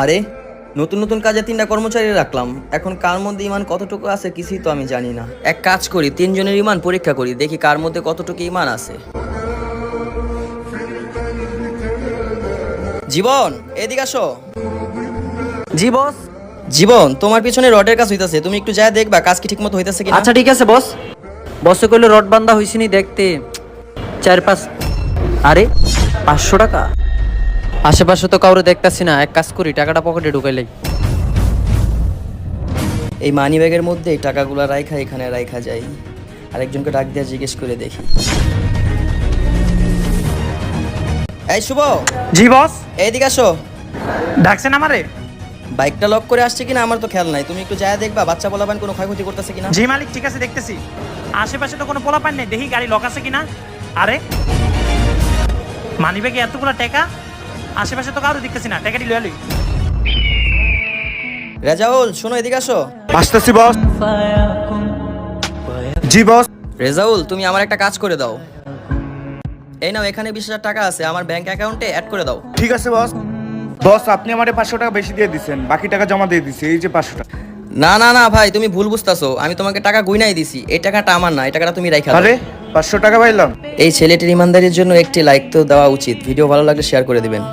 আরে, নতুন নতুন কাজে 3টা কর্মচারী রাখলাম, এখন কার মধ্যে ইমান কতটুকু আছে কিছুই তো আমি জানি না। এক কাজ করি, 3 জনের ইমান পরীক্ষা করি, দেখি কার মধ্যে কতটুকু ইমান আছে। জীবন, এদিকে আসো। জি বস। জীবন, তোমার পিছনে রডের কাজ হইতাছে, তুমি একটু যা দেখবা কাজ কি ঠিকমতো হইতাছে কিনা। আচ্ছা ঠিক আছে বস। বসে কইলো রড বান্ধা হইছিনি দেখতে 4-5। আরে 500 টাকা আশেপাশে তো কাউরে দেখতাছি না, এক কাজ করি টাকাটা পকেটে ঢুকাইলাই। এই মানি ব্যাগের মধ্যে এই টাকাগুলো রাইখা এখানে রাইখা যাই, আরেকজনকে ডাক দিয়ে জিজ্ঞেস করে দেখি। এই শুভ, জি বস। এইদিকে আসো। ডাকছেন আমারে? বাইকটা লক করে আসছে কিনা আমার তো খেয়াল নাই, তুমি একটু যায় দেখবা বাচ্চা পোলাপান কোনো ক্ষয়ক্ষতি করতেছে কিনা। জি মালিক, ঠিক আছে দেখতেছি। আশেপাশে তো কোনো পোলাপান নেই, দেখি গাড়ি লক আছে কিনা। আরে মানিব্যাগে এতগুলো টাকা, আশেপাশে তো কারো দেখতেছি না, টাকাটি লয়ে লই। রেজাউল শোনো, এদিকে আসো। আসতেছি বস। জি বস। রেজাউল, তুমি আমার একটা কাজ করে দাও। এই নাও, এখানে 20,000 টাকা আছে, আমার ব্যাংক অ্যাকাউন্টে অ্যাড করে দাও। ঠিক আছে বস। বস আপনি আমারে 500 টাকা বেশি দিয়ে দিচ্ছেন, বাকি টাকা জমা দিয়ে দিচ্ছি, এই যে 500 টাকা। না না না ভাই, তুমি ভুল বুঝতাছো, আমি তোমাকে টাকা গুইনাই দিছি, এই টাকাটা আমার না, এই টাকাটা তুমি রাইখা দাও। আরে 500 টাকা পাইলাম। এই ছেলেটির ইমানদারির জন্য একটি লাইক তো দেওয়া উচিত। ভিডিও ভালো লাগলে শেয়ার করে দিবেন।